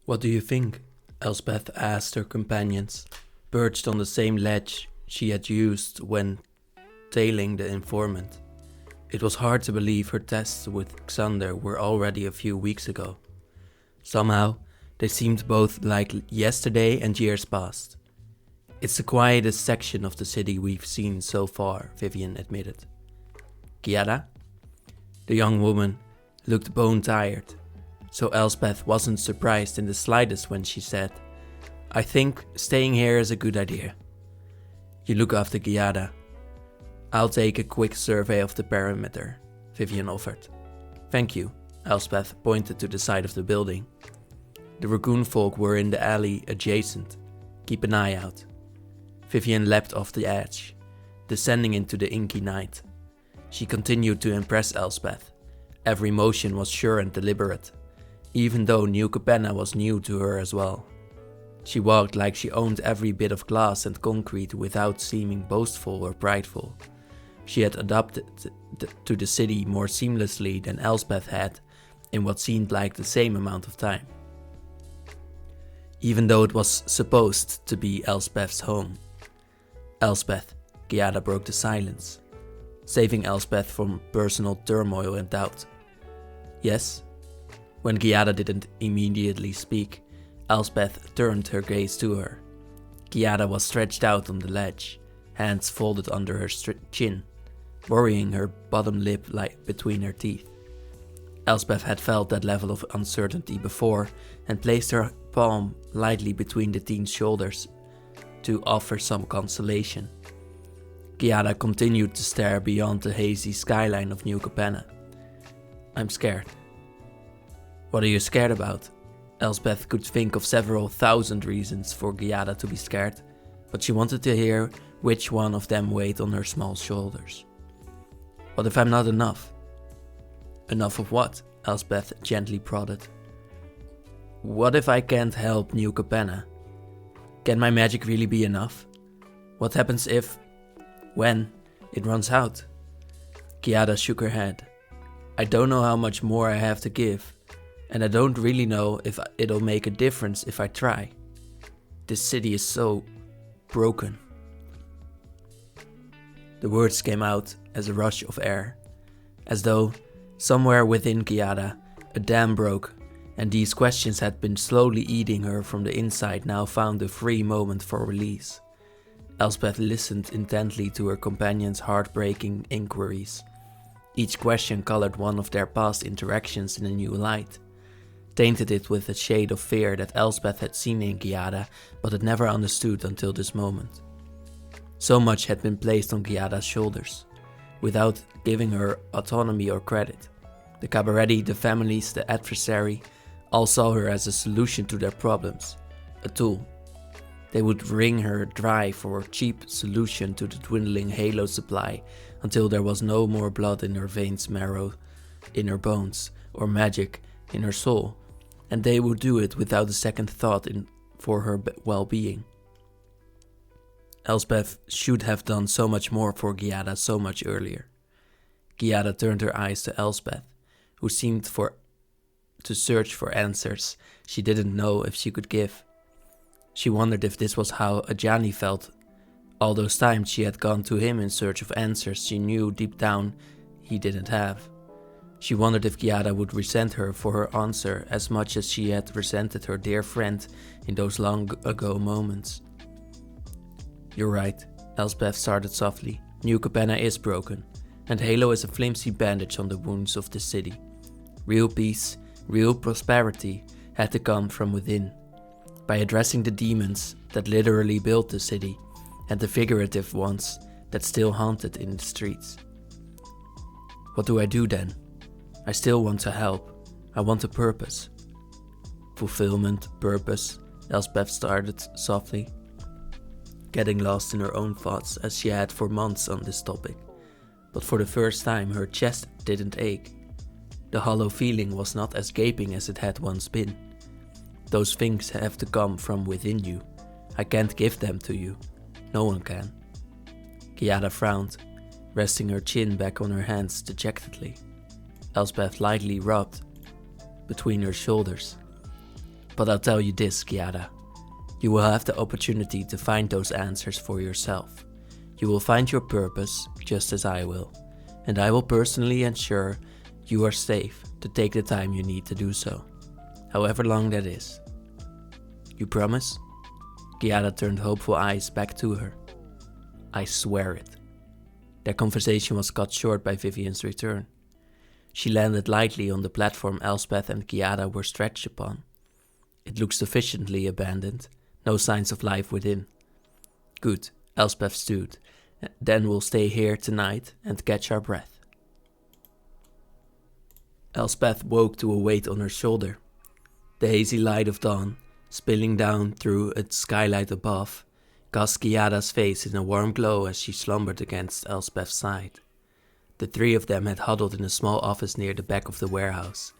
What do you think? Elspeth asked her companions, perched on the same ledge she had used when tailing the informant. It was hard to believe her tests with Xander were already a few weeks ago. Somehow, they seemed both like yesterday and years past. It's the quietest section of the city we've seen so far, Vivian admitted. Kiara? The young woman looked bone-tired, so Elspeth wasn't surprised in the slightest when she said, I think staying here is a good idea. You look after Kiara. I'll take a quick survey of the perimeter, Vivian offered. Thank you, Elspeth pointed to the side of the building. The raccoon folk were in the alley adjacent. Keep an eye out. Vivian leapt off the edge, descending into the inky night. She continued to impress Elspeth. Every motion was sure and deliberate, even though New Capenna was new to her as well. She walked like she owned every bit of glass and concrete without seeming boastful or prideful. She had adapted to the city more seamlessly than Elspeth had in what seemed like the same amount of time. Even though it was supposed to be Elspeth's home. Elspeth, Kiara broke the silence, saving Elspeth from personal turmoil and doubt. Yes? When Kiara didn't immediately speak, Elspeth turned her gaze to her. Kiara was stretched out on the ledge, hands folded under her chin, worrying her bottom lip between her teeth. Elspeth had felt that level of uncertainty before and placed her palm lightly between the teen's shoulders to offer some consolation. Kiara continued to stare beyond the hazy skyline of New Capenna. I'm scared. What are you scared about? Elspeth could think of several thousand reasons for Kiara to be scared, but she wanted to hear which one of them weighed on her small shoulders. What if I'm not enough? Enough of what? Elspeth gently prodded. What if I can't help New Capenna? Can my magic really be enough? What happens when it runs out? Kiara shook her head. I don't know how much more I have to give, and I don't really know if it'll make a difference if I try. This city is so broken. The words came out as a rush of air, as though somewhere within Kiara a dam broke, and these questions had been slowly eating her from the inside now found a free moment for release. Elspeth listened intently to her companion's heartbreaking inquiries. Each question colored one of their past interactions in a new light, tainted it with a shade of fear that Elspeth had seen in Kiara but had never understood until this moment. So much had been placed on Kiara's shoulders, without giving her autonomy or credit. The cabaretti, the families, the adversary, all saw her as a solution to their problems, a tool. They would wring her dry for a cheap solution to the dwindling halo supply until there was no more blood in her veins, marrow in her bones, or magic in her soul, and they would do it without a second thought for her well-being. Elspeth should have done so much more for Kiara so much earlier. Kiara turned her eyes to Elspeth, who seemed to search for answers she didn't know if she could give. She wondered if this was how Ajani felt. All those times she had gone to him in search of answers she knew deep down he didn't have. She wondered if Kiara would resent her for her answer as much as she had resented her dear friend in those long ago moments. You're right, Elspeth started softly. New Capenna is broken, and Halo is a flimsy bandage on the wounds of the city. Real peace, real prosperity had to come from within, by addressing the demons that literally built the city, and the figurative ones that still haunted in the streets. What do I do then? I still want to help. I want a purpose. Fulfillment, purpose, Elspeth started softly, getting lost in her own thoughts as she had for months on this topic. But for the first time her chest didn't ache. The hollow feeling was not as gaping as it had once been. Those things have to come from within you. I can't give them to you. No one can. Kiara frowned, resting her chin back on her hands dejectedly. Elspeth lightly rubbed between her shoulders. But I'll tell you this, Giada. You will have the opportunity to find those answers for yourself. You will find your purpose, just as I will. And I will personally ensure you are safe to take the time you need to do so. However long that is. You promise? Giada turned hopeful eyes back to her. I swear it. Their conversation was cut short by Vivian's return. She landed lightly on the platform Elspeth and Giada were stretched upon. It looked sufficiently abandoned, no signs of life within. Good, Elspeth stood. Then we'll stay here tonight and catch our breath. Elspeth woke to a weight on her shoulder. The hazy light of dawn, spilling down through a skylight above, cast Giada's face in a warm glow as she slumbered against Elspeth's side. The three of them had huddled in a small office near the back of the warehouse.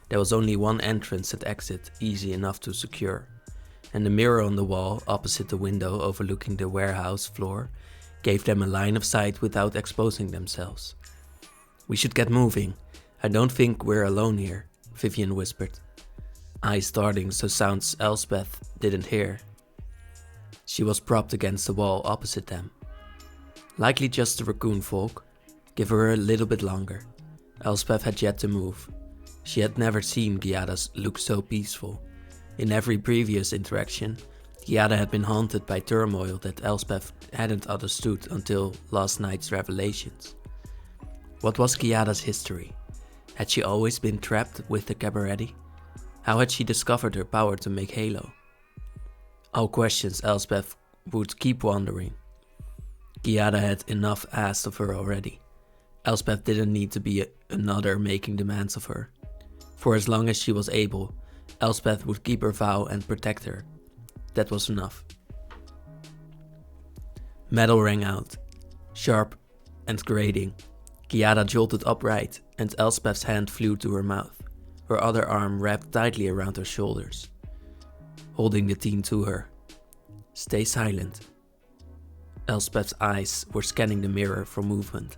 There was only one entrance and exit, easy enough to secure, and the mirror on the wall opposite the window overlooking the warehouse floor gave them a line of sight without exposing themselves. We should get moving. I don't think we're alone here, Vivian whispered, eyes darting so sounds Elspeth didn't hear. She was propped against the wall opposite them. Likely just the raccoon folk. Give her a little bit longer. Elspeth had yet to move. She had never seen Giada look so peaceful. In every previous interaction, Giada had been haunted by turmoil that Elspeth hadn't understood until last night's revelations. What was Giada's history? Had she always been trapped with the Cabaretti? How had she discovered her power to make halo? All questions Elspeth would keep wondering. Giada had enough asked of her already. Elspeth didn't need to be another making demands of her. For as long as she was able, Elspeth would keep her vow and protect her. That was enough. Metal rang out, sharp and grating. Giada jolted upright, and Elspeth's hand flew to her mouth, her other arm wrapped tightly around her shoulders, holding the teen to her. Stay silent. Elspeth's eyes were scanning the mirror for movement.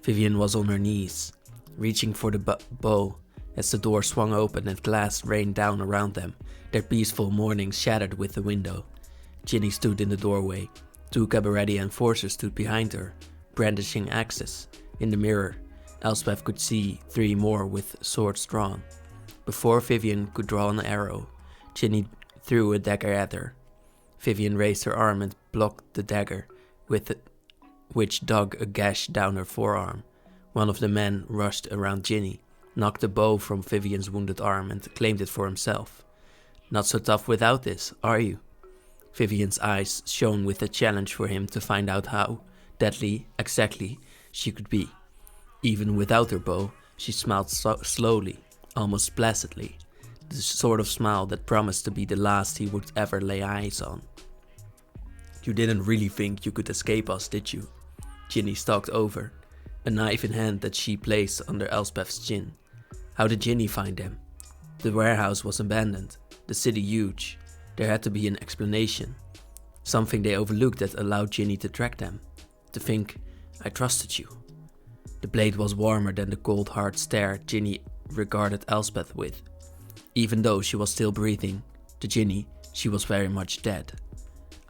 Vivian was on her knees, reaching for the bow as the door swung open and glass rained down around them, their peaceful morning shattered with the window. Ginny stood in the doorway. Two Cabaretti enforcers stood behind her, brandishing axes. In the mirror, Elspeth could see three more with swords drawn. Before Vivian could draw an arrow, Ginny threw a dagger at her. Vivian raised her arm and blocked the dagger, which dug a gash down her forearm. One of the men rushed around Ginny, knocked the bow from Vivian's wounded arm and claimed it for himself. Not so tough without this, are you? Vivian's eyes shone with a challenge for him to find out how deadly exactly she could be. Even without her bow, she smiled slowly, almost placidly, the sort of smile that promised to be the last he would ever lay eyes on. You didn't really think you could escape us, did you? Ginny stalked over, a knife in hand that she placed under Elspeth's chin. How did Ginny find them? The warehouse was abandoned, the city huge. There had to be an explanation. Something they overlooked that allowed Ginny to track them. To think, I trusted you. The blade was warmer than the cold hard stare Ginny regarded Elspeth with. Even though she was still breathing, to Ginny, she was very much dead.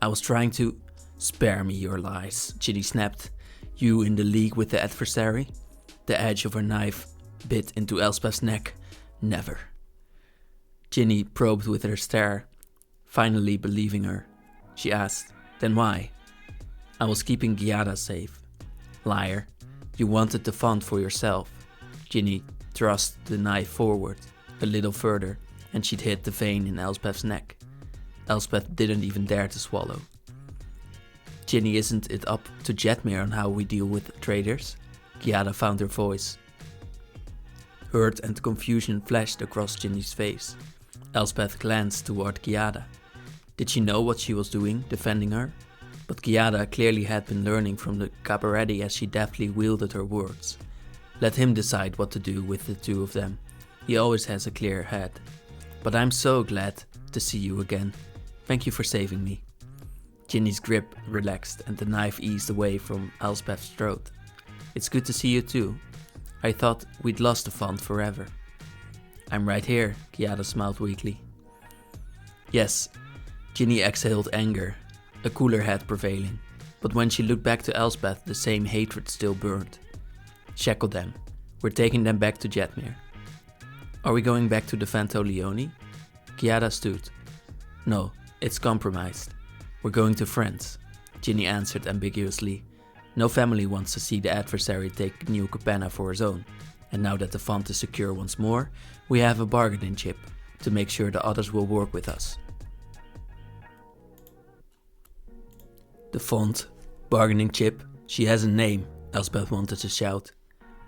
I was trying to... Spare me your lies, Ginny snapped. You in the league with the adversary? The edge of her knife bit into Elspeth's neck. Never. Ginny probed with her stare, finally believing her. She asked, then why? I was keeping Giada safe. Liar. You wanted the font for yourself. Ginny thrust the knife forward, a little further, and she'd hit the vein in Elspeth's neck. Elspeth didn't even dare to swallow. Ginny, isn't it up to Jetmir on how we deal with traitors? Giada found her voice. Hurt and confusion flashed across Ginny's face. Elspeth glanced toward Giada. Did she know what she was doing, defending her? But Giada clearly had been learning from the Cabaretti as she deftly wielded her words. Let him decide what to do with the two of them. He always has a clear head. But I'm so glad to see you again. Thank you for saving me. Ginny's grip relaxed and the knife eased away from Elspeth's throat. It's good to see you too. I thought we'd lost the font forever. I'm right here, Giada smiled weakly. Yes, Ginny exhaled anger, a cooler head prevailing, but when she looked back to Elspeth, the same hatred still burned. Shackle them. We're taking them back to Jetmir. Are we going back to the Ventolioni? Giada stood. No, it's compromised. We're going to France, Ginny answered ambiguously. No family wants to see the adversary take New Capenna for his own, and now that the font is secure once more, we have a bargaining chip to make sure the others will work with us. The font, bargaining chip, she has a name, Elspeth wanted to shout.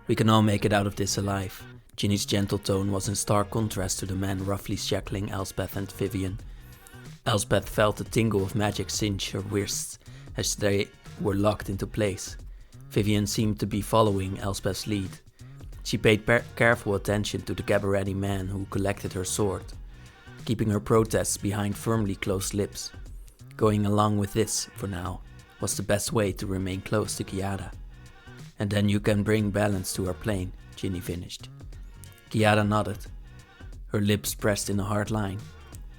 We can all make it out of this alive. Ginny's gentle tone was in stark contrast to the man roughly shackling Elspeth and Vivian. Elspeth felt a tingle of magic cinch her wrists as they were locked into place. Vivian seemed to be following Elspeth's lead. She paid careful attention to the cabaret man who collected her sword, keeping her protests behind firmly closed lips. Going along with this, for now, was the best way to remain close to Giada. And then you can bring balance to our plane, Ginny finished. Giada nodded, her lips pressed in a hard line.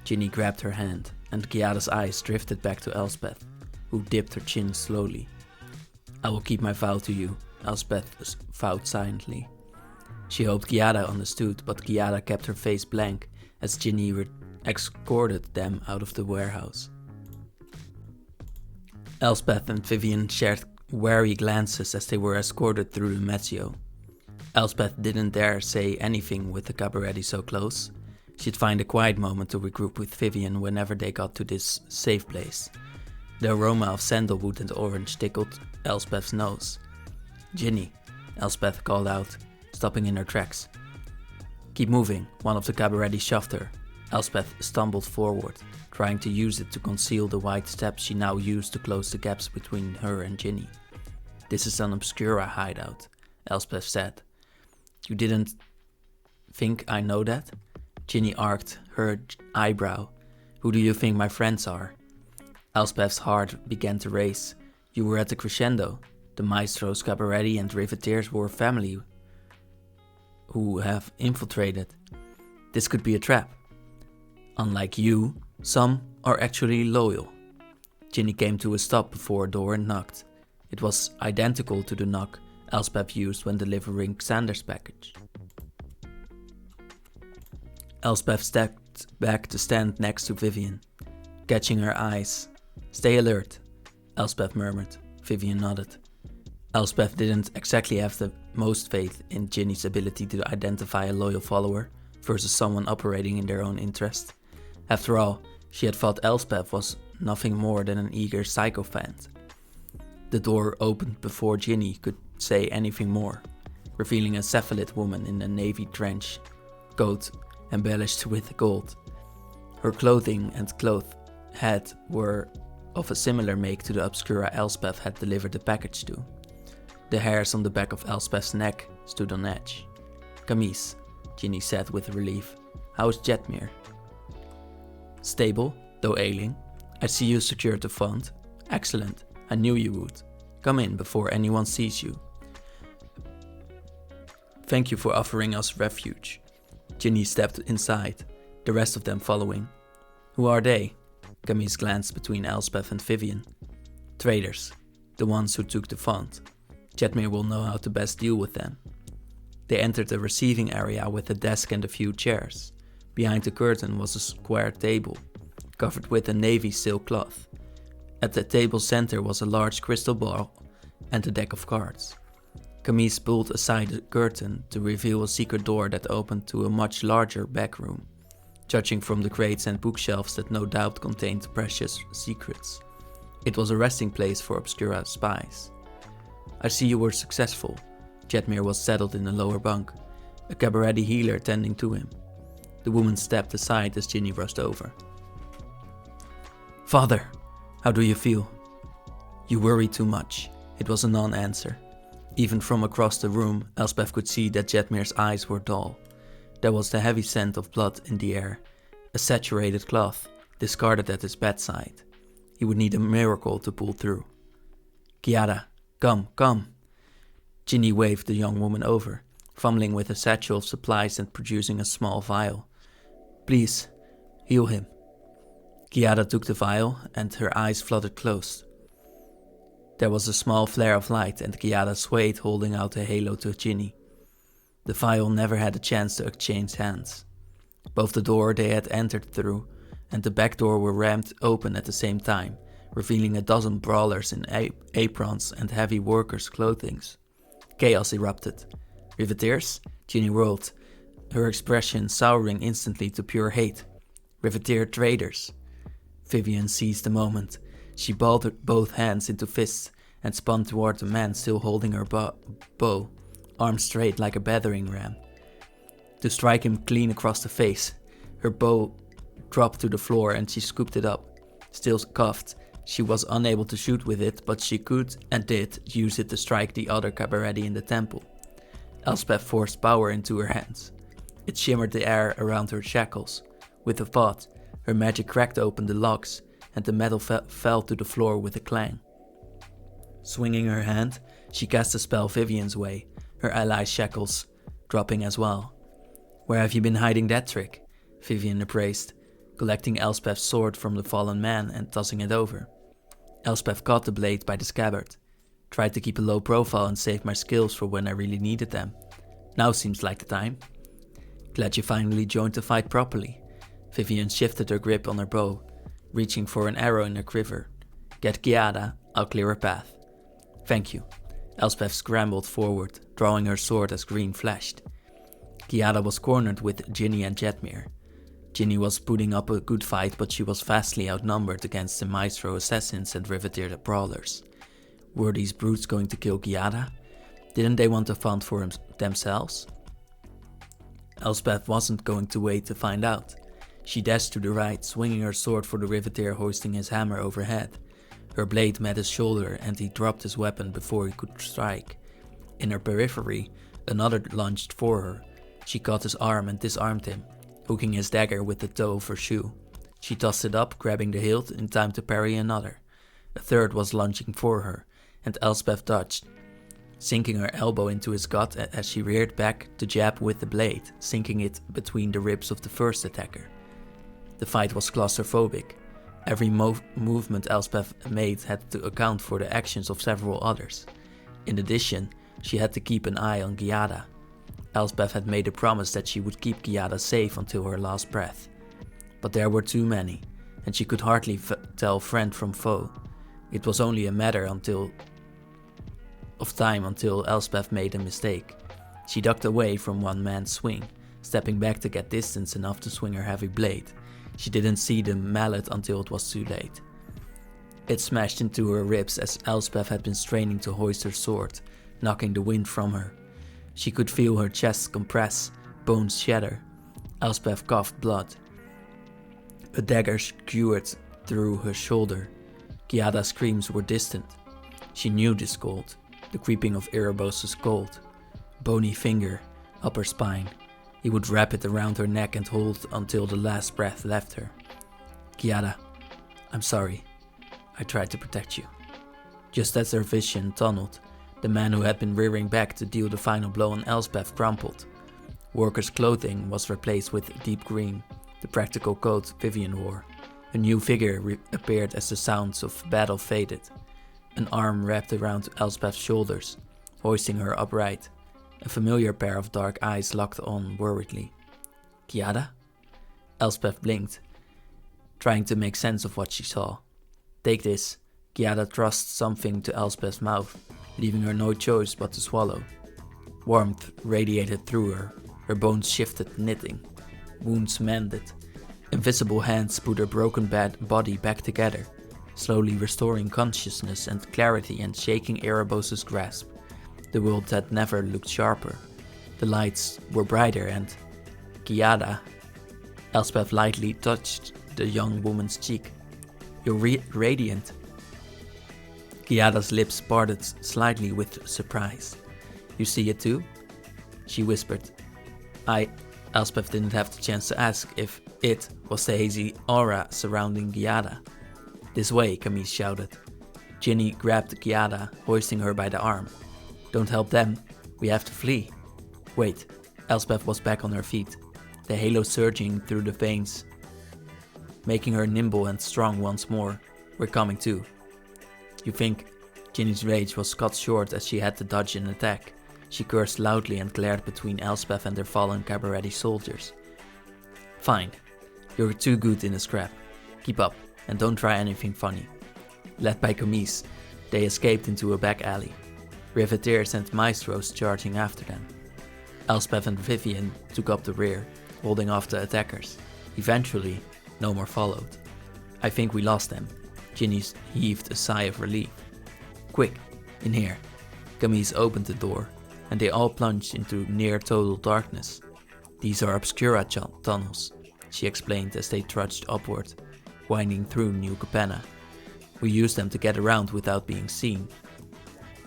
Ginny grabbed her hand, and Giada's eyes drifted back to Elspeth, who dipped her chin slowly. I will keep my vow to you, Elspeth vowed silently. She hoped Giada understood, but Giada kept her face blank as Ginny escorted them out of the warehouse. Elspeth and Vivian shared wary glances as they were escorted through the Mezzo. Elspeth didn't dare say anything with the cabaret so close. She'd find a quiet moment to regroup with Vivian whenever they got to this safe place. The aroma of sandalwood and orange tickled Elspeth's nose. Ginny, Elspeth called out, stopping in her tracks. Keep moving, one of the cabaret shoved her. Elspeth stumbled forward, trying to use it to conceal the wide steps she now used to close the gaps between her and Ginny. This is an Obscura hideout, Elspeth said. You didn't think I know that? Ginny arched her eyebrow. Who do you think my friends are? Elspeth's heart began to race. You were at the Crescendo. The maestros, cabaret and riveteers were a family who have infiltrated. This could be a trap. Unlike you, some are actually loyal. Ginny came to a stop before a door and knocked. It was identical to the knock Elspeth used when delivering Xander's package. Elspeth stepped back to stand next to Vivian, catching her eyes. Stay alert, Elspeth murmured. Vivian nodded. Elspeth didn't exactly have the most faith in Ginny's ability to identify a loyal follower versus someone operating in their own interest. After all, she had thought Elspeth was nothing more than an eager sycophant. The door opened before Ginny could say anything more, revealing a cephalid woman in a navy trench coat embellished with gold. Her clothing and hat were of a similar make to the Obscura Elspeth had delivered the package to. The hairs on the back of Elspeth's neck stood on edge. Camise, Ginny said with relief. How's Jetmir? Stable, though ailing. I see you secured the font. Excellent, I knew you would. Come in before anyone sees you. Thank you for offering us refuge. Ginny stepped inside, the rest of them following. Who are they? Camise glanced between Elspeth and Vivian. Traders, the ones who took the font. Jetmir will know how to best deal with them. They entered the receiving area with a desk and a few chairs. Behind the curtain was a square table, covered with a navy silk cloth. At the table's center was a large crystal ball and a deck of cards. Camise pulled aside the curtain to reveal a secret door that opened to a much larger back room, judging from the crates and bookshelves that no doubt contained precious secrets. It was a resting place for Obscura spies. I see you were successful. Jetmir was settled in a lower bunk, a cabaret healer tending to him. The woman stepped aside as Ginny rushed over. Father, how do you feel? You worry too much. It was a non-answer. Even from across the room, Elspeth could see that Jetmir's eyes were dull. There was the heavy scent of blood in the air, a saturated cloth, discarded at his bedside. He would need a miracle to pull through. Giada, come. Ginny waved the young woman over, fumbling with a satchel of supplies and producing a small vial. Please, heal him. Giada took the vial and her eyes fluttered closed. There was a small flare of light and Giada swayed, holding out a halo to Ginny. The vial never had a chance to exchange hands. Both the door they had entered through and the back door were rammed open at the same time, revealing a dozen brawlers in aprons and heavy workers' clothing. Chaos erupted. Riveteers? Ginny whirled, her expression souring instantly to pure hate. Riveteer traitors. Vivian seized the moment. She balled both hands into fists and spun toward the man still holding her bow, arms straight like a battering ram, to strike him clean across the face. Her bow dropped to the floor and she scooped it up. Still cuffed, she was unable to shoot with it, but she could and did use it to strike the other cabaretti in the temple. Elspeth forced power into her hands. It shimmered the air around her shackles. With a thought, her magic cracked open the locks, and the metal fell to the floor with a clang. Swinging her hand, she cast a spell Vivian's way, her ally's shackles dropping as well. "Where have you been hiding that trick?" Vivian appraised, collecting Elspeth's sword from the fallen man and tossing it over. Elspeth caught the blade by the scabbard. "Tried to keep a low profile and save my skills for when I really needed them. Now seems like the time." "Glad you finally joined the fight properly." Vivian shifted her grip on her bow, reaching for an arrow in her quiver. "Get Giada, I'll clear a path." "Thank you." Elspeth scrambled forward, drawing her sword as green flashed. Giada was cornered with Ginny and Jetmir. Ginny was putting up a good fight, but she was vastly outnumbered against the Maestro assassins and Riveteer brawlers. Were these brutes going to kill Giada? Didn't they want the fun for themselves? Elspeth wasn't going to wait to find out. She dashed to the right, swinging her sword for the Riveteer hoisting his hammer overhead. Her blade met his shoulder and he dropped his weapon before he could strike. In her periphery, another lunged for her. She caught his arm and disarmed him, hooking his dagger with the toe of her shoe. She tossed it up, grabbing the hilt in time to parry another. A third was lunging for her, and Elspeth dodged, sinking her elbow into his gut as she reared back to jab with the blade, sinking it between the ribs of the first attacker. The fight was claustrophobic. Every movement Elspeth made had to account for the actions of several others. In addition, she had to keep an eye on Giada. Elspeth had made a promise that she would keep Giada safe until her last breath. But there were too many, and she could hardly tell friend from foe. It was only a matter of time until Elspeth made a mistake. She ducked away from one man's swing, stepping back to get distance enough to swing her heavy blade. She didn't see the mallet until it was too late. It smashed into her ribs as Elspeth had been straining to hoist her sword, knocking the wind from her. She could feel her chest compress, bones shatter. Elspeth coughed blood. A dagger skewered through her shoulder. Giada's screams were distant. She knew this cold, the creeping of Erebos' cold. Bony finger, up her spine. He would wrap it around her neck and hold until the last breath left her. "Giada, I'm sorry. I tried to protect you." Just as her vision tunneled, the man who had been rearing back to deal the final blow on Elspeth crumpled. Worker's clothing was replaced with deep green, the practical coat Vivian wore. A new figure appeared as the sounds of battle faded. An arm wrapped around Elspeth's shoulders, hoisting her upright. A familiar pair of dark eyes locked on worriedly. "Giada?" Elspeth blinked, trying to make sense of what she saw. "Take this." Giada thrust something to Elspeth's mouth, leaving her no choice but to swallow. Warmth radiated through her. Her bones shifted, knitting. Wounds mended. Invisible hands put her broken body back together, slowly restoring consciousness and clarity and shaking Erebos' grasp. The world had never looked sharper. The lights were brighter and... "Giada." Elspeth lightly touched the young woman's cheek. "You're radiant." Giada's lips parted slightly with surprise. "You see it too?" she whispered. Elspeth didn't have the chance to ask if it was the hazy aura surrounding Giada. "This way," Camille shouted. Ginny grabbed Giada, hoisting her by the arm. "Don't help them. We have to flee." Wait. Elspeth was back on her feet, the halo surging through the veins making her nimble and strong once more. We're coming too. You think? Ginny's rage was cut short as she had to dodge an attack. She cursed loudly and glared between Elspeth and their fallen Cabaretti soldiers. Fine. You're too good in a scrap. Keep up, and don't try anything funny. Led by Camise, they escaped into a back alley. Riveteers and maestros charging after them. Elspeth and Vivian took up the rear, holding off the attackers. Eventually, no more followed. I think we lost them. Ginny heaved a sigh of relief. Quick, in here. Camise opened the door, and they all plunged into near-total darkness. These are Obscura tunnels, she explained as they trudged upward, winding through New Capenna. We use them to get around without being seen.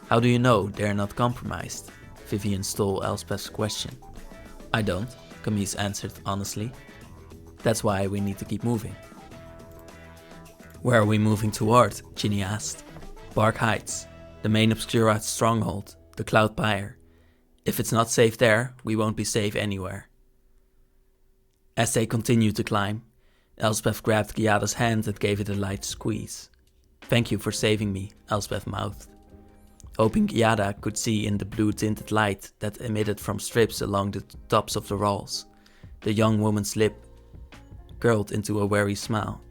How do you know they're not compromised? Vivian stole Elspeth's question. I don't, Camise answered honestly. That's why we need to keep moving. Where are we moving toward? Ginny asked. Bark Heights, the main Obscura stronghold, the Cloud Pyre. If it's not safe there, we won't be safe anywhere. As they continued to climb, Elspeth grabbed Giada's hand and gave it a light squeeze. Thank you for saving me, Elspeth mouthed. Hoping Giada could see in the blue-tinted light that emitted from strips along the tops of the walls, the young woman's lip curled into a wary smile,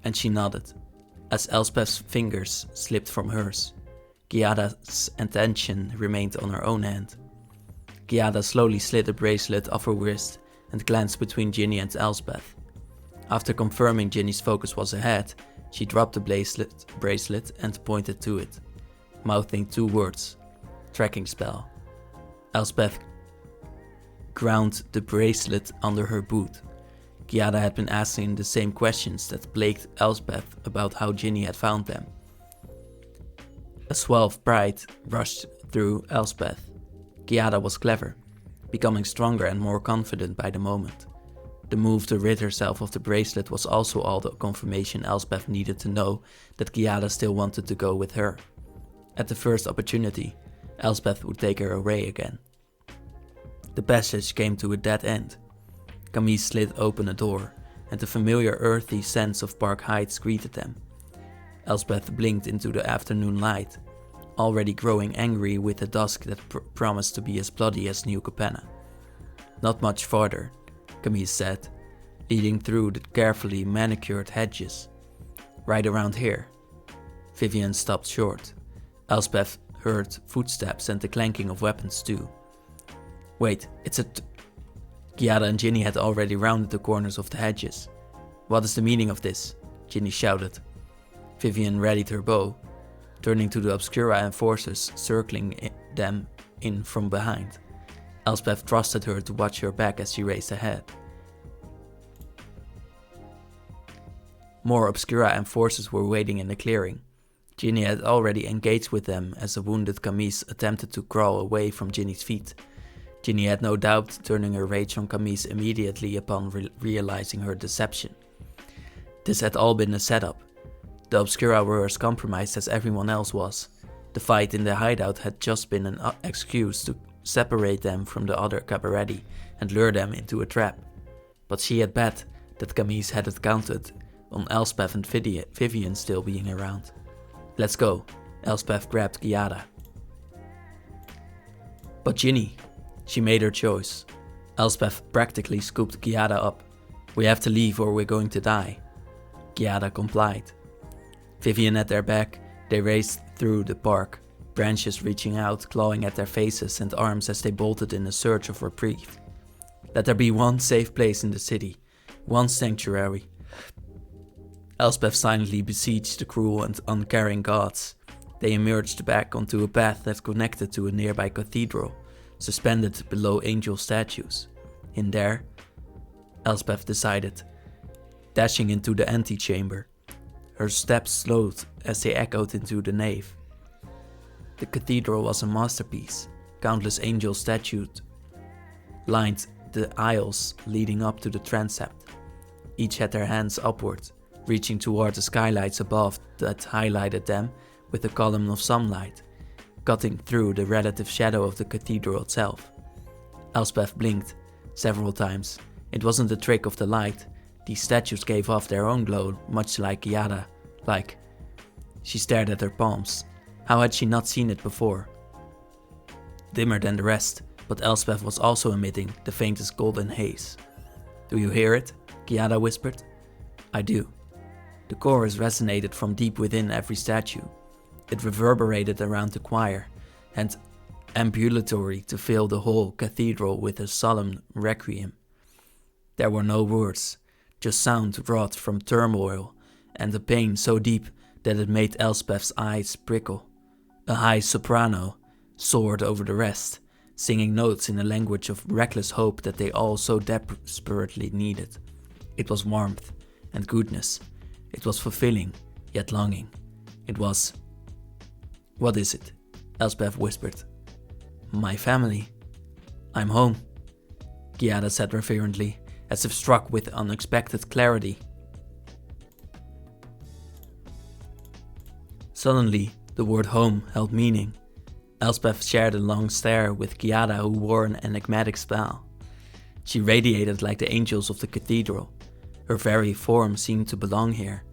and she nodded, as Elspeth's fingers slipped from hers. Giada's attention remained on her own hand. Giada slowly slid a bracelet off her wrist and glanced between Ginny and Elspeth. After confirming Ginny's focus was ahead, she dropped the bracelet and pointed to it, mouthing 2 words, tracking spell. Elspeth ground the bracelet under her boot. Giada had been asking the same questions that plagued Elspeth about how Ginny had found them. A swell of pride rushed through Elspeth. Giada was clever, becoming stronger and more confident by the moment. The move to rid herself of the bracelet was also all the confirmation Elspeth needed to know that Giada still wanted to go with her. At the first opportunity, Elspeth would take her away again. The passage came to a dead end. Camise slid open a door, and the familiar earthy sense of Bark Heights greeted them. Elspeth blinked into the afternoon light, already growing angry with a dusk that promised to be as bloody as New Capenna. Not much farther, Camise said, leading through the carefully manicured hedges. Right around here. Vivian stopped short. Elspeth heard footsteps and the clanking of weapons too. Wait, it's a Giada and Ginny had already rounded the corners of the hedges. What is the meaning of this? Ginny shouted. Vivian readied her bow, turning to the Obscura enforcers circling them in from behind. Elspeth trusted her to watch her back as she raced ahead. More Obscura enforcers were waiting in the clearing. Ginny had already engaged with them as a wounded Camise attempted to crawl away from Ginny's feet. Ginny had no doubt turning her rage on Camise immediately upon realizing her deception. This had all been a setup. The Obscura were as compromised as everyone else was. The fight in the hideout had just been an excuse to separate them from the other Cabaretti and lure them into a trap. But she had bet that Camise hadn't counted on Elspeth and Vivian still being around. Let's go. Elspeth grabbed Giada. But Ginny, she made her choice. Elspeth practically scooped Giada up. We have to leave or we're going to die. Giada complied. Vivian at their back, they raced through the park, branches reaching out, clawing at their faces and arms as they bolted in a search of reprieve. Let there be one safe place in the city, one sanctuary. Elspeth silently besieged the cruel and uncaring gods. They emerged back onto a path that connected to a nearby cathedral, suspended below angel statues. In there, Elspeth decided, dashing into the antechamber. Her steps slowed as they echoed into the nave. The cathedral was a masterpiece. Countless angel statues lined the aisles leading up to the transept. Each had their hands upward, reaching toward the skylights above that highlighted them with a column of sunlight, cutting through the relative shadow of the cathedral itself. Elspeth blinked several times. It wasn't the trick of the light, These statues gave off their own glow, much like Giada. She stared at her palms. How had she not seen it before? Dimmer than the rest, but Elspeth was also emitting the faintest golden haze. "Do you hear it?" Giada whispered. "I do." The chorus resonated from deep within every statue. It reverberated around the choir, and ambulatory to fill the whole cathedral with a solemn requiem. There were no words, just sound wrought from turmoil and a pain so deep that it made Elspeth's eyes prickle. A high soprano soared over the rest, singing notes in a language of reckless hope that they all so desperately needed. It was warmth and goodness. It was fulfilling, yet longing. It was... "What is it?" Elspeth whispered. "My family. I'm home," Giada said reverently, as if struck with unexpected clarity. Suddenly, the word home held meaning. Elspeth shared a long stare with Giada, who wore an enigmatic smile. She radiated like the angels of the cathedral. Her very form seemed to belong here,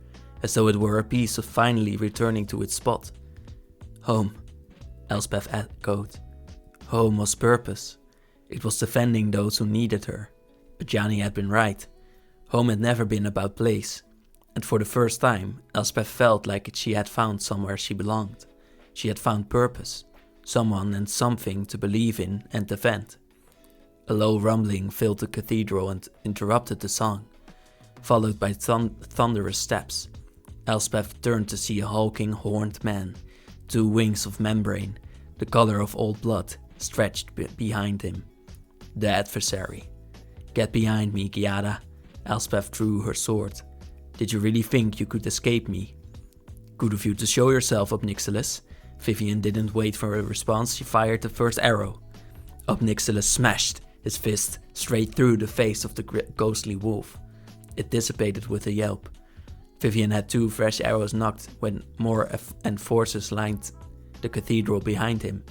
as though it were a piece of finally returning to its spot. "Home," Elspeth echoed. Home was purpose. It was defending those who needed her. But Jani had been right. Home had never been about place. And for the first time, Elspeth felt like she had found somewhere she belonged. She had found purpose, someone and something to believe in and defend. A low rumbling filled the cathedral and interrupted the song, followed by thunderous steps. Elspeth turned to see a hulking, horned man, 2 wings of membrane, the color of old blood, stretched behind him. The adversary. "Get behind me, Giada." Elspeth drew her sword. "Did you really think you could escape me?" "Good of you to show yourself, Obnixilis." Vivian didn't wait for a response, she fired the first arrow. Obnixilis smashed his fist straight through the face of the ghostly wolf. It dissipated with a yelp. Vivian had 2 fresh arrows knocked when more enforcers lined the cathedral behind him.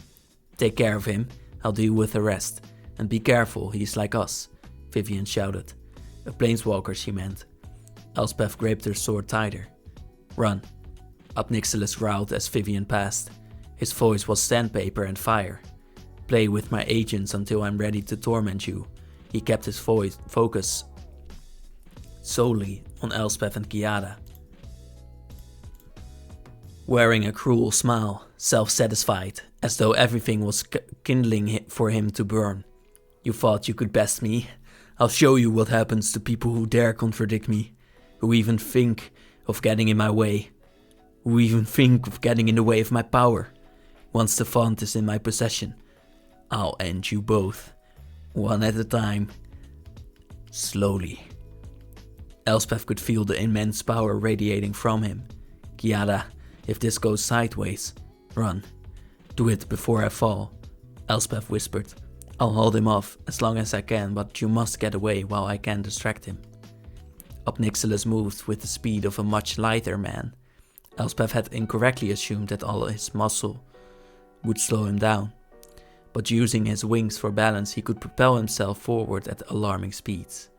"Take care of him, I'll deal with the rest. And be careful, he's like us," Vivian shouted. A planeswalker, she meant. Elspeth gripped her sword tighter. "Run," Obnixilis growled as Vivian passed. His voice was sandpaper and fire. "Play with my agents until I'm ready to torment you." He kept his focus solely on Elspeth and Giada. Wearing a cruel smile, self-satisfied, as though everything was kindling for him to burn. "You thought you could best me? I'll show you what happens to people who dare contradict me, who even think of getting in my way, who even think of getting in the way of my power. Once the font is in my possession, I'll end you both, one at a time, slowly." Elspeth could feel the immense power radiating from him. "Giada, if this goes sideways, run. Do it before I fall," Elspeth whispered. "I'll hold him off as long as I can, but you must get away while I can distract him." Obnixilis moved with the speed of a much lighter man. Elspeth had incorrectly assumed that all his muscle would slow him down, but using his wings for balance he could propel himself forward at alarming speeds.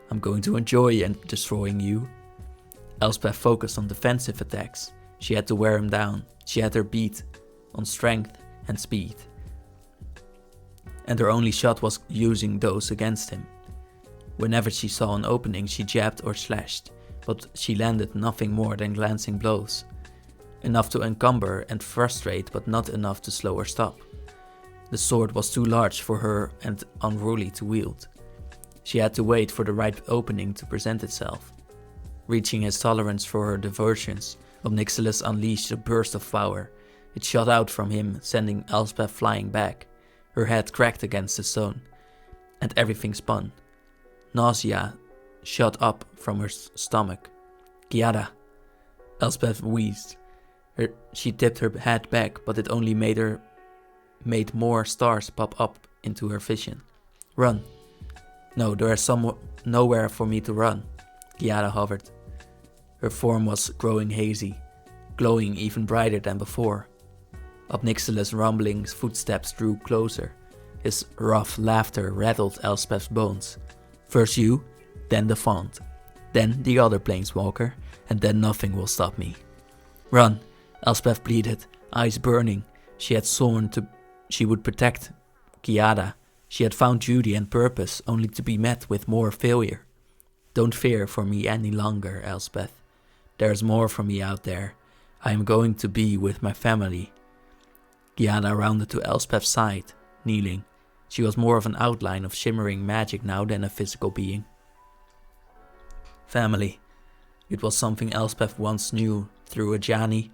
"I'm going to enjoy destroying you." Elspeth focused on defensive attacks. She had to wear him down. She had her beat on strength and speed. And her only shot was using those against him. Whenever she saw an opening, she jabbed or slashed, but she landed nothing more than glancing blows. Enough to encumber and frustrate, but not enough to slow or stop. The sword was too large for her and unruly to wield. She had to wait for the right opening to present itself. Reaching his tolerance for her diversions, Obnixilis unleashed a burst of power. It shot out from him, sending Elspeth flying back. Her head cracked against the stone, and everything spun. Nausea shot up from her stomach. "Giada!" Elspeth wheezed. She tipped her head back, but it only made more stars pop up into her vision. "Run!" "No, there is nowhere for me to run." Giada hovered. Her form was growing hazy, glowing even brighter than before. Obnixilis' rumbling footsteps drew closer. His rough laughter rattled Elspeth's bones. "First you, then the font." then the other planeswalker, and then nothing will stop me. Run, Elspeth pleaded, eyes burning. She had sworn she would protect Giada. She had found duty and purpose, only to be met with more failure. Don't fear for me any longer, Elspeth. There is more for me out there. I am going to be with my family. Giada rounded to Elspeth's side, kneeling. She was more of an outline of shimmering magic now than a physical being. Family. It was something Elspeth once knew through Ajani,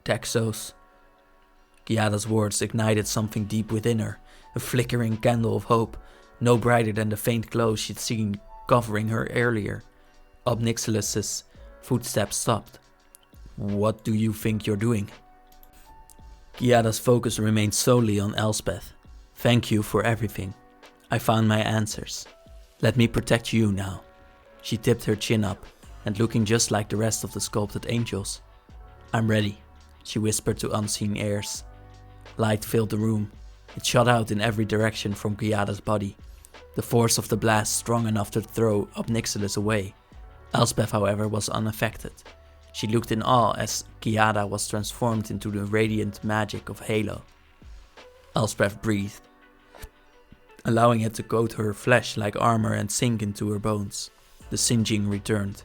Texos. Giada's words ignited something deep within her, a flickering candle of hope, no brighter than the faint glow she'd seen covering her earlier. Obnixilus's footsteps stopped. What do you think you're doing? Giada's focus remained solely on Elspeth. Thank you for everything. I found my answers. Let me protect you now. She tipped her chin up, and looking just like the rest of the sculpted angels. I'm ready, she whispered to unseen airs. Light filled the room. It shot out in every direction from Giada's body, the force of the blast strong enough to throw Obnixilus away. Elspeth, however, was unaffected. She looked in awe as Giada was transformed into the radiant magic of Halo. Elspeth breathed, allowing it to coat her flesh like armor and sink into her bones. The singeing returned,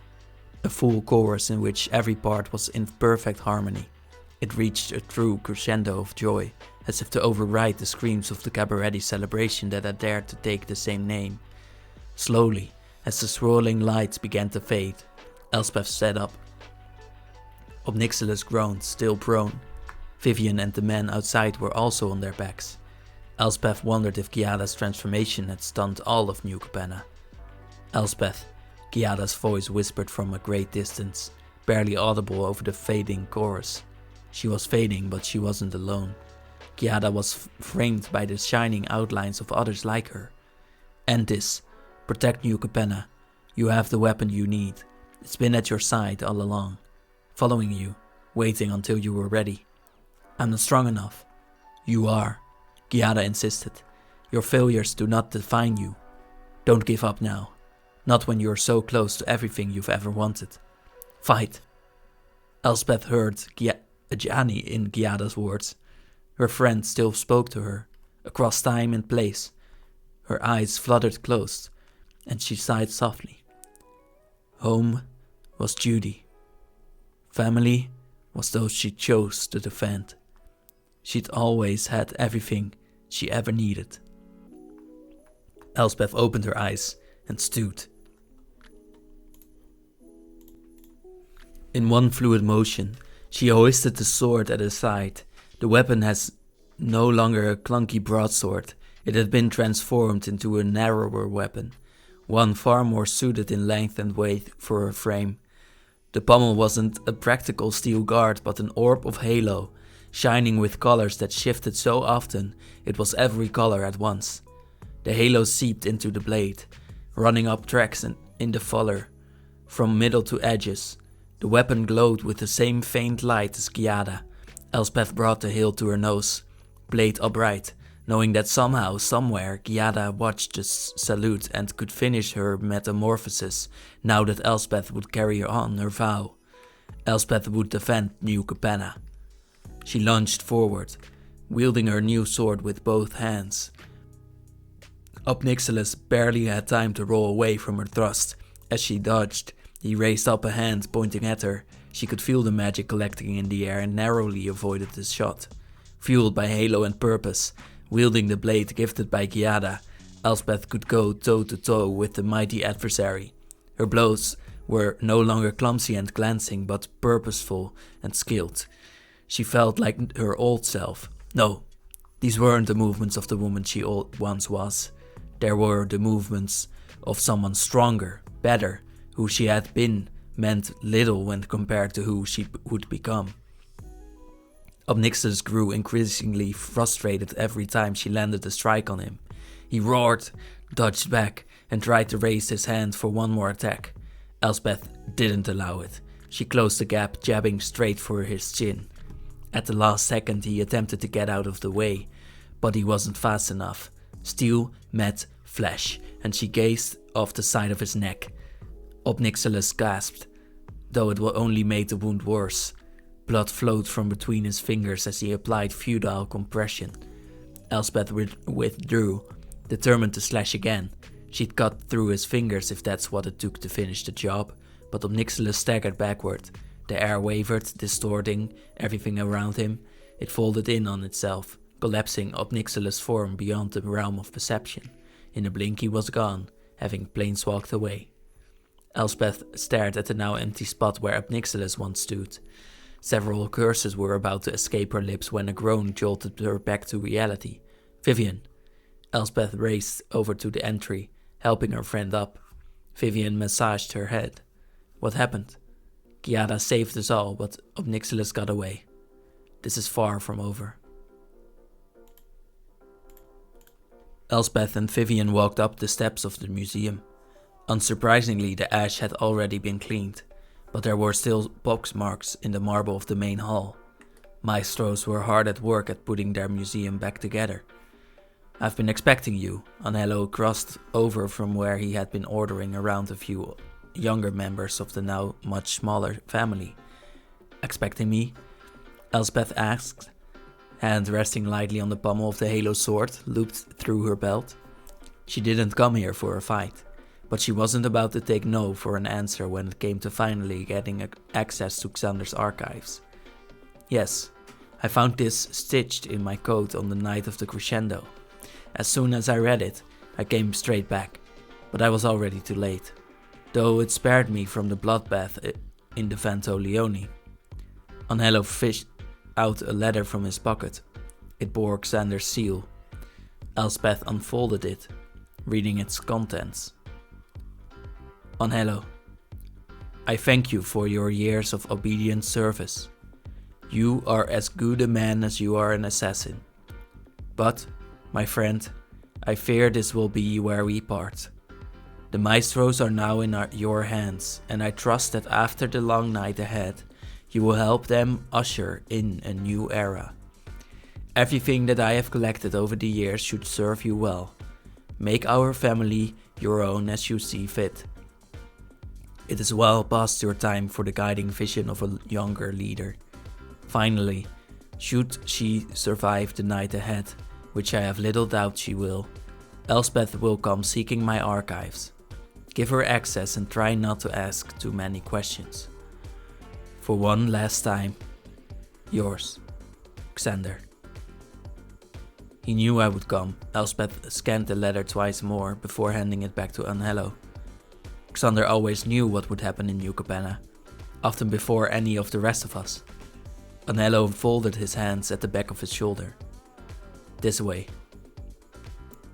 a full chorus in which every part was in perfect harmony. It reached a true crescendo of joy, as if to override the screams of the cabaret celebration that had dared to take the same name. Slowly, as the swirling lights began to fade, Elspeth sat up. Obnixilus groaned, still prone. Vivian and the men outside were also on their backs. Elspeth wondered if Giada's transformation had stunned all of New Capenna. Elspeth, Giada's voice whispered from a great distance, barely audible over the fading chorus. She was fading, but she wasn't alone. Giada was framed by the shining outlines of others like her. End this. Protect New Capenna. You have the weapon you need. It's been at your side all along, following you, waiting until you were ready. I'm not strong enough. You are, Giada insisted. Your failures do not define you. Don't give up now. Not when you're so close to everything you've ever wanted. Fight. Elspeth heard Ajani in Giada's words. Her friend still spoke to her, across time and place. Her eyes fluttered closed, and she sighed softly. Home was duty. Family was those she chose to defend. She'd always had everything she ever needed. Elspeth opened her eyes and stood. In one fluid motion, she hoisted the sword at her side. The weapon has no longer a clunky broadsword. It had been transformed into a narrower weapon, one far more suited in length and weight for her frame. The pommel wasn't a practical steel guard, but an orb of halo, shining with colors that shifted so often it was every color at once. The halo seeped into the blade, running up tracks in the fuller, from middle to edges. The weapon glowed with the same faint light as Giada. Elspeth brought the hilt to her nose, blade upright, knowing that somehow, somewhere, Giada watched the salute and could finish her metamorphosis now that Elspeth would carry on her vow. Elspeth would defend New Capenna. She lunged forward, wielding her new sword with both hands. Obnixilus barely had time to roll away from her thrust. As she dodged, he raised up a hand pointing at her. She could feel the magic collecting in the air and narrowly avoided the shot. Fueled by halo and purpose, wielding the blade gifted by Giada, Elspeth could go toe-to-toe with the mighty adversary. Her blows were no longer clumsy and glancing, but purposeful and skilled. She felt like her old self. No, these weren't the movements of the woman she once was. There were the movements of someone stronger, better. Who she had been meant little when compared to who she would become. Obnixilus grew increasingly frustrated every time she landed a strike on him. He roared, dodged back, and tried to raise his hand for one more attack. Elspeth didn't allow it. She closed the gap, jabbing straight for his chin. At the last second he attempted to get out of the way, but he wasn't fast enough. Steel met flesh, and she gazed off the side of his neck. Obnixilis gasped, though it only made the wound worse. Blood flowed from between his fingers as he applied futile compression. Elspeth withdrew, determined to slash again. She'd cut through his fingers if that's what it took to finish the job, but Obnixilis staggered backward. The air wavered, distorting everything around him. It folded in on itself, collapsing Obnixilis' form beyond the realm of perception. In a blink he was gone, having planeswalked away. Elspeth stared at the now empty spot where Obnixilis once stood. Several curses were about to escape her lips when a groan jolted her back to reality. "Vivian!" Elspeth raced over to the entry, helping her friend up. Vivian massaged her head. "What happened?" "Giada saved us all, but Obnixilis got away. This is far from over." Elspeth and Vivian walked up the steps of the museum. Unsurprisingly, the ash had already been cleaned, but there were still pox marks in the marble of the main hall. Maestros were hard at work at putting their museum back together. "I've been expecting you." Anello crossed over from where he had been ordering around a few younger members of the now much smaller family. "Expecting me?" Elspeth asked, hand resting lightly on the pommel of the halo sword looped through her belt. She didn't come here for a fight, but she wasn't about to take no for an answer when it came to finally getting access to Xander's archives. "Yes, I found this stitched in my coat on the night of the crescendo. As soon as I read it, I came straight back, but I was already too late. Though it spared me from the bloodbath in the Vento Leone." Anello fished out a letter from his pocket. It bore Xander's seal. Elspeth unfolded it, reading its contents. "Anello, I thank you for your years of obedient service. You are as good a man as you are an assassin. But, my friend, I fear this will be where we part. The Maestros are now in your hands, and I trust that after the long night ahead, you will help them usher in a new era. Everything that I have collected over the years should serve you well. Make our family your own as you see fit. It is well past your time for the guiding vision of a younger leader. Finally, should she survive the night ahead, which I have little doubt she will, Elspeth will come seeking my archives. Give her access and try not to ask too many questions. For one last time, yours, Xander." He knew I would come. Elspeth scanned the letter twice more before handing it back to Anello. Xander always knew what would happen in New Capenna, often before any of the rest of us. Anello folded his hands at the back of his shoulder. "This way."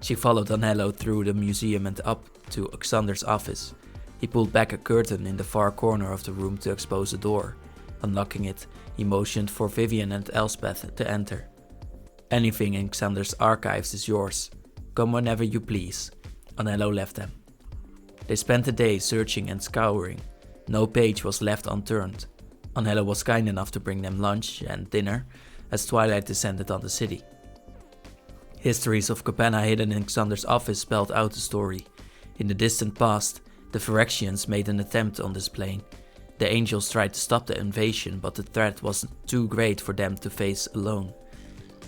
She followed Anello through the museum and up to Xander's office. He pulled back a curtain in the far corner of the room to expose a door. Unlocking it, he motioned for Vivian and Elspeth to enter. "Anything in Xander's archives is yours. Come whenever you please." Anello left them. They spent the day searching and scouring. No page was left unturned. Anello was kind enough to bring them lunch and dinner as twilight descended on the city. Histories of Capenna hidden in Xander's office spelled out the story. In the distant past, the Phyrexians made an attempt on this plane. The Angels tried to stop the invasion, but the threat was too great for them to face alone.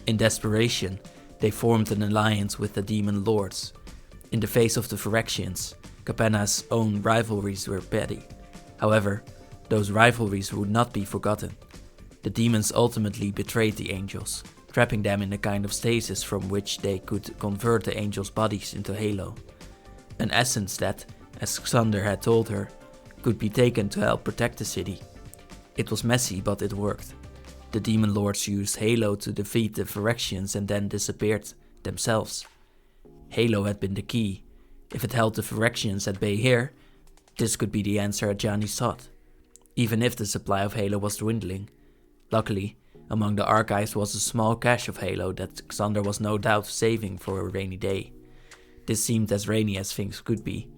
In desperation, they formed an alliance with the Demon Lords. In the face of the Phyrexians, Capenna's own rivalries were petty. However, those rivalries would not be forgotten. The demons ultimately betrayed the Angels, trapping them in a kind of stasis from which they could convert the Angels' bodies into Halo. An essence that, as Xander had told her, could be taken to help protect the city. It was messy, but it worked. The Demon Lords used Halo to defeat the Phyrexians and then disappeared themselves. Halo had been the key. If it held the Phyrexians at bay here, this could be the answer Ajani sought, even if the supply of Halo was dwindling. Luckily, among the archives was a small cache of Halo that Xander was no doubt saving for a rainy day. This seemed as rainy as things could be.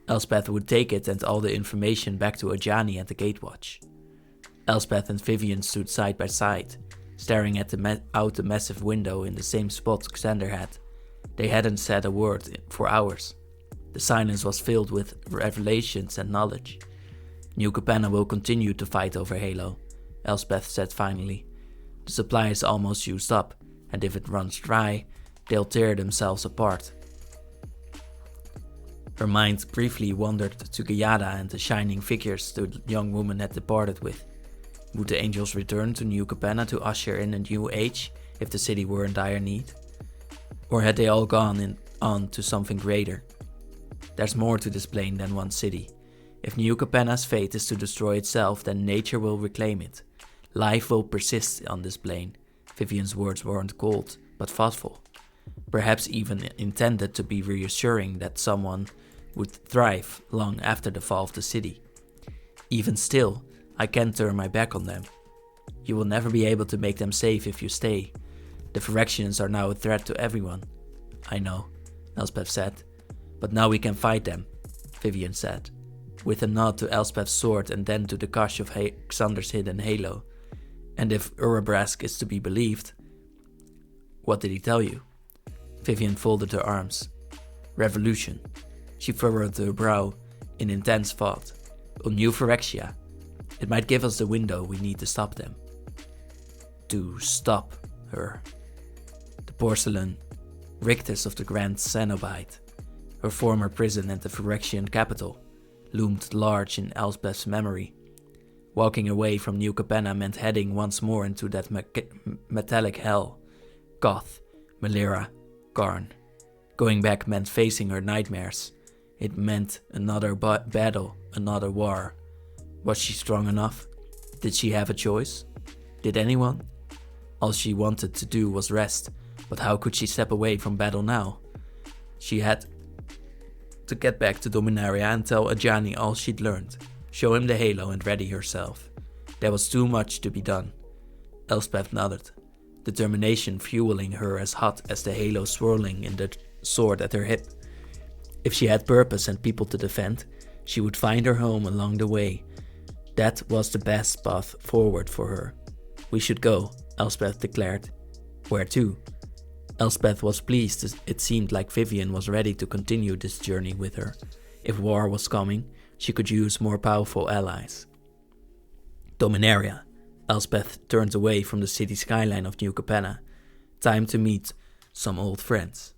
Elspeth would take it and all the information back to Ajani at the Gatewatch. Elspeth and Vivian stood side by side, staring at out the massive window in the same spot Xander had. They hadn't said a word for hours. The silence was filled with revelations and knowledge. New Capenna will continue to fight over Halo, Elspeth said finally. The supply is almost used up, and if it runs dry, they'll tear themselves apart. Her mind briefly wandered to Giada and the shining figures the young woman had departed with. Would the angels return to New Capenna to usher in a new age if the city were in dire need? Or had they all gone on to something greater? There's more to this plane than one city. If New Capenna's fate is to destroy itself, then nature will reclaim it. Life will persist on this plane. Vivian's words weren't cold, but thoughtful. Perhaps even intended to be reassuring that someone would thrive long after the fall of the city. Even still, I can't turn my back on them. You will never be able to make them safe if you stay. The Phyrexians are now a threat to everyone. I know, Elspeth said. But now we can fight them, Vivian said, with a nod to Elspeth's sword and then to the Kosh of Xander's hidden halo. And if Urabrask is to be believed, what did he tell you? Vivian folded her arms. Revolution. She furrowed her brow in intense thought. A new Phyrexia. It might give us the window we need to stop them. To stop her. The porcelain rictus of the Grand Cenobite, her former prison and the Phyrexian capital, loomed large in Elspeth's memory. Walking away from New Capenna meant heading once more into that metallic hell. Koth, Melira, Karn. Going back meant facing her nightmares. It meant another battle, another war. Was she strong enough? Did she have a choice? Did anyone? All she wanted to do was rest, but how could she step away from battle now? She had to get back to Dominaria and tell Ajani all she'd learned, show him the halo and ready herself. There was too much to be done. Elspeth nodded, determination fueling her as hot as the halo swirling in the sword at her hip. If she had purpose and people to defend, she would find her home along the way. That was the best path forward for her. We should go, Elspeth declared. Where to? Elspeth was pleased as it seemed like Vivian was ready to continue this journey with her. If war was coming, she could use more powerful allies. Dominaria. Elspeth turned away from the city skyline of New Capenna. Time to meet some old friends.